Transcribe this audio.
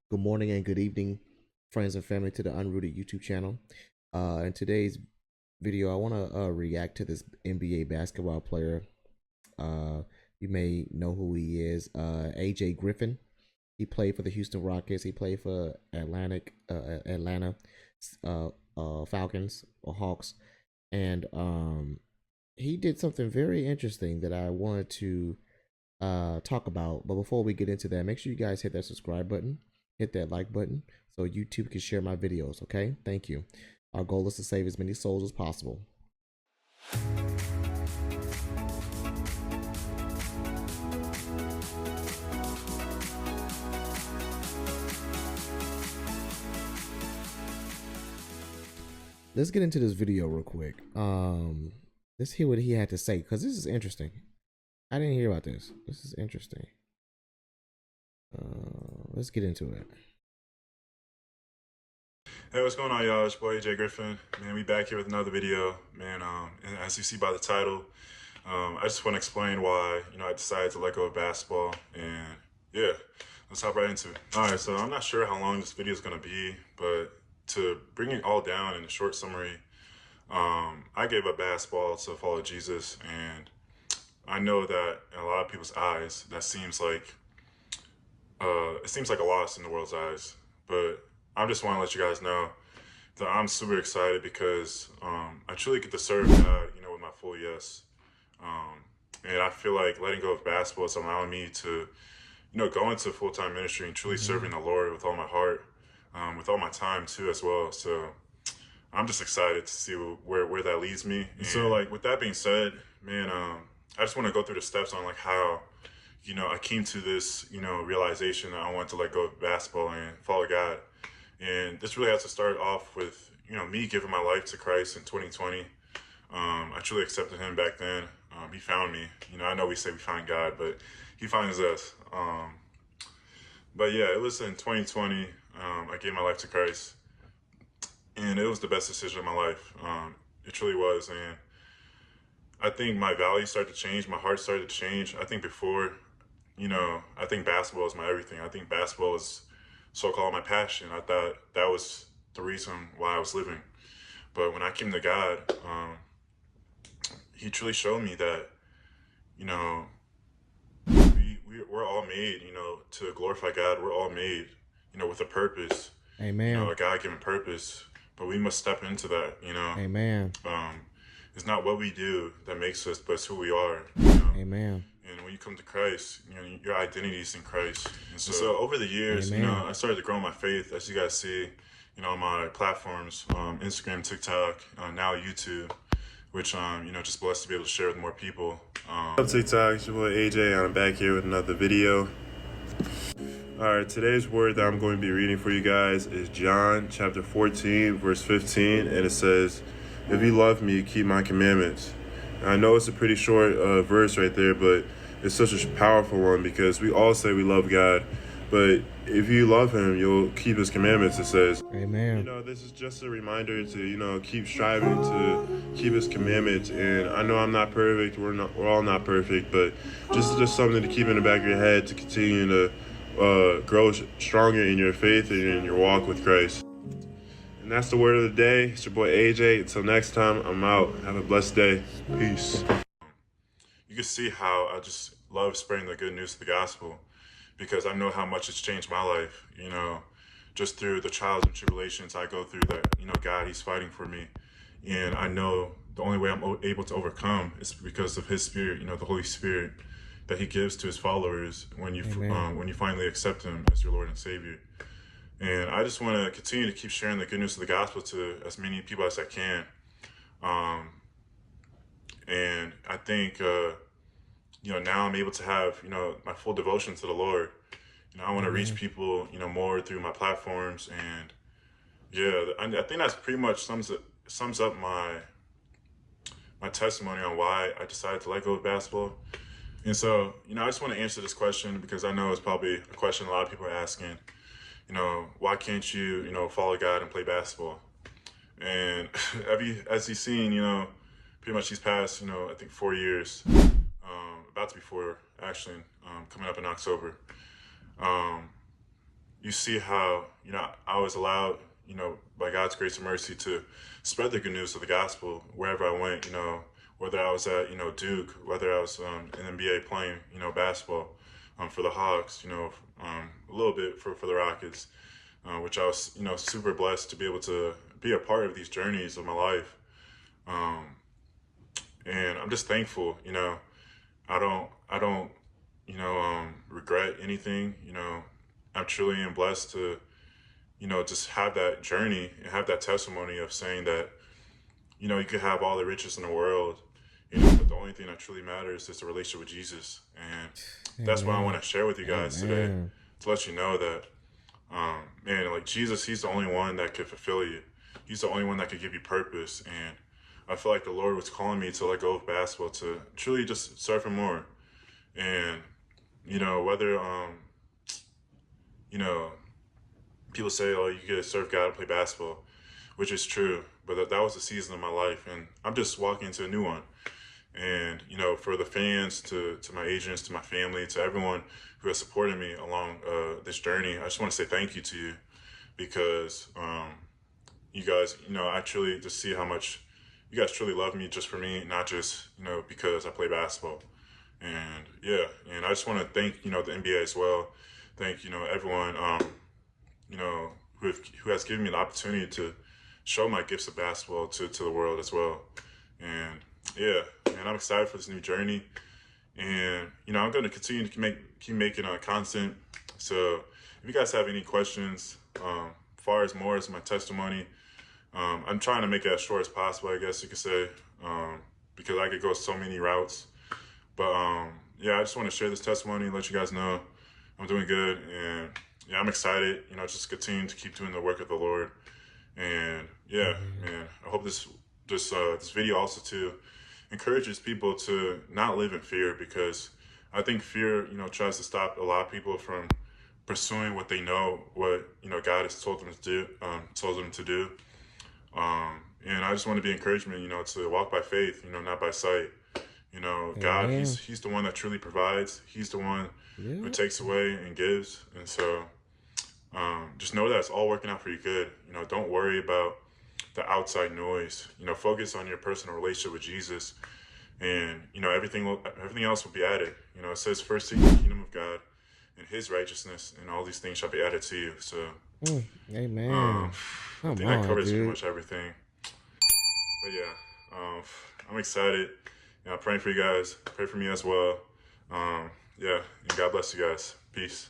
Good morning and good evening, friends and family, to the Unrooted YouTube channel. In today's video, I want to react to this NBA basketball player. You may know who he is, AJ Griffin. He played for the Houston Rockets. He played for Atlanta Falcons or Hawks, and he did something very interesting that I wanted to talk about. But before we get into that, make sure you guys hit that subscribe button, hit that like button, so YouTube can share my videos. Okay, thank you. Our goal is to save as many souls as possible. Let's get into this video real quick. Let's hear what he had to say, because this is interesting. I didn't hear about this. This is interesting. Let's get into it. Hey, what's going on, y'all? It's your boy AJ Griffin. Man, we back here with another video. Man, and as you see by the title, I just want to explain why, I decided to let go of basketball. And yeah, let's hop right into it. All right, so I'm not sure how long this video is going to be, but to bring it all down in a short summary, I gave up basketball to follow Jesus. And I know that in a lot of people's eyes, that seems like, it seems like a loss in the world's eyes. But I just want to let you guys know that I'm super excited because I truly get to serve God, with my full yes. And I feel like letting go of basketball is allowing me to, go into full-time ministry and truly serving the Lord with all my heart, with all my time too as well. So I'm just excited to see where that leads me. And so, like, with that being said, man, I just want to go through the steps on like how, I came to this, realization that I want to let go of basketball and follow God. And this really has to start off with, me giving my life to Christ in 2020. I truly accepted him back then. He found me. I know we say we find God, but he finds us. But yeah, it was in 2020. I gave my life to Christ. And it was the best decision of my life. It truly was. And I think my values started to change. My heart started to change. I think before, I think basketball is my everything. I think basketball is so-called my passion. I thought that was the reason why I was living. But when I came to God, he truly showed me that, we're all made, to glorify God. We're all made, with a purpose. Amen. A God-given purpose. But we must step into that, Amen. It's not what we do that makes us, but it's who we are. Amen. And when you come to Christ, your identity is in Christ. And so over the years, Amen. I started to grow my faith, as you guys see, on my platforms, Instagram, TikTok, now YouTube, which, just blessed to be able to share with more people. What's up, TikTok? It's your boy AJ, and I'm back here with another video. All right, today's word that I'm going to be reading for you guys is John chapter 14, verse 15, and it says, "If you love me, keep my commandments." And I know it's a pretty short verse right there, but it's such a powerful one because we all say we love God, but if you love him, you'll keep his commandments, it says. Amen. This is just a reminder to, keep striving to keep his commandments. And I know I'm not perfect. We're all not perfect, but just something to keep in the back of your head to continue to grow stronger in your faith and in your walk with Christ. And that's the word of the day. It's your boy AJ. Until next time, I'm out. Have a blessed day. Peace. You can see how I just love spreading the good news of the gospel because I know how much it's changed my life, just through the trials and tribulations I go through that, God, he's fighting for me. And I know the only way I'm able to overcome is because of his spirit, the Holy Spirit that he gives to his followers when you finally accept him as your Lord and Savior. And I just want to continue to keep sharing the good news of the gospel to as many people as I can. And I think, now I'm able to have, my full devotion to the Lord. I want to reach people, more through my platforms. And yeah, I think that's pretty much sums up my testimony on why I decided to let go of basketball. And so, I just want to answer this question because I know it's probably a question a lot of people are asking. Why can't you, follow God and play basketball? And as you've seen, pretty much these past, I think 4 years, about to be 4, actually, coming up in October. you see how, I was allowed, by God's grace and mercy to spread the good news of the gospel wherever I went, whether I was at, Duke, whether I was in NBA playing, basketball for the Hawks, a little bit for the Rockets, which I was, super blessed to be able to be a part of these journeys of my life. Um, and I'm just thankful, I don't, regret anything, I'm truly am blessed to, just have that journey and have that testimony of saying that, you could have all the riches in the world, but the only thing that truly matters is the relationship with Jesus. And that's what I want Amen. to share with you guys today, Amen. to let you know that, man, like Jesus, he's the only one that could fulfill you. He's the only one that could give you purpose. And I feel like the Lord was calling me to let go of basketball to truly just serve him more. And, whether, you know, people say, oh, you gotta serve God and play basketball, which is true. But that was a season of my life, and I'm just walking into a new one. And, for the fans, to my agents, to my family, to everyone who has supported me along this journey, I just want to say thank you to you, because you guys, I truly just see how much you guys truly love me just for me, not just, because I play basketball. And yeah, and I just want to thank, the NBA as well. Thank, everyone, you know, who has given me the opportunity to show my gifts of basketball to the world as well. And yeah, and I'm excited for this new journey. And, I'm going to continue to keep making content. So if you guys have any questions, far as more as my testimony, I'm trying to make it as short as possible, I guess you could say, because I could go so many routes. But yeah, I just want to share this testimony and let you guys know I'm doing good. And yeah, I'm excited, just continue to keep doing the work of the Lord. And yeah, Amen. man, I hope this video also too encourages people to not live in fear, because I think fear, tries to stop a lot of people from pursuing what they know, what, God has told them to do, and I just want to be encouragement, to walk by faith, not by sight. God, Amen. he's the one that truly provides. He's the one who Yeah. takes away and gives. And so just know that it's all working out for your good. Don't worry about the outside noise. Focus on your personal relationship with Jesus, and everything else will be added. It says, first seek the kingdom of God and his righteousness, and all these things shall be added to you. So Amen. I Come think that on, covers pretty dude. much everything. But yeah, I'm excited. Praying for you guys. Pray for me as well. Yeah, and God bless you guys. Peace.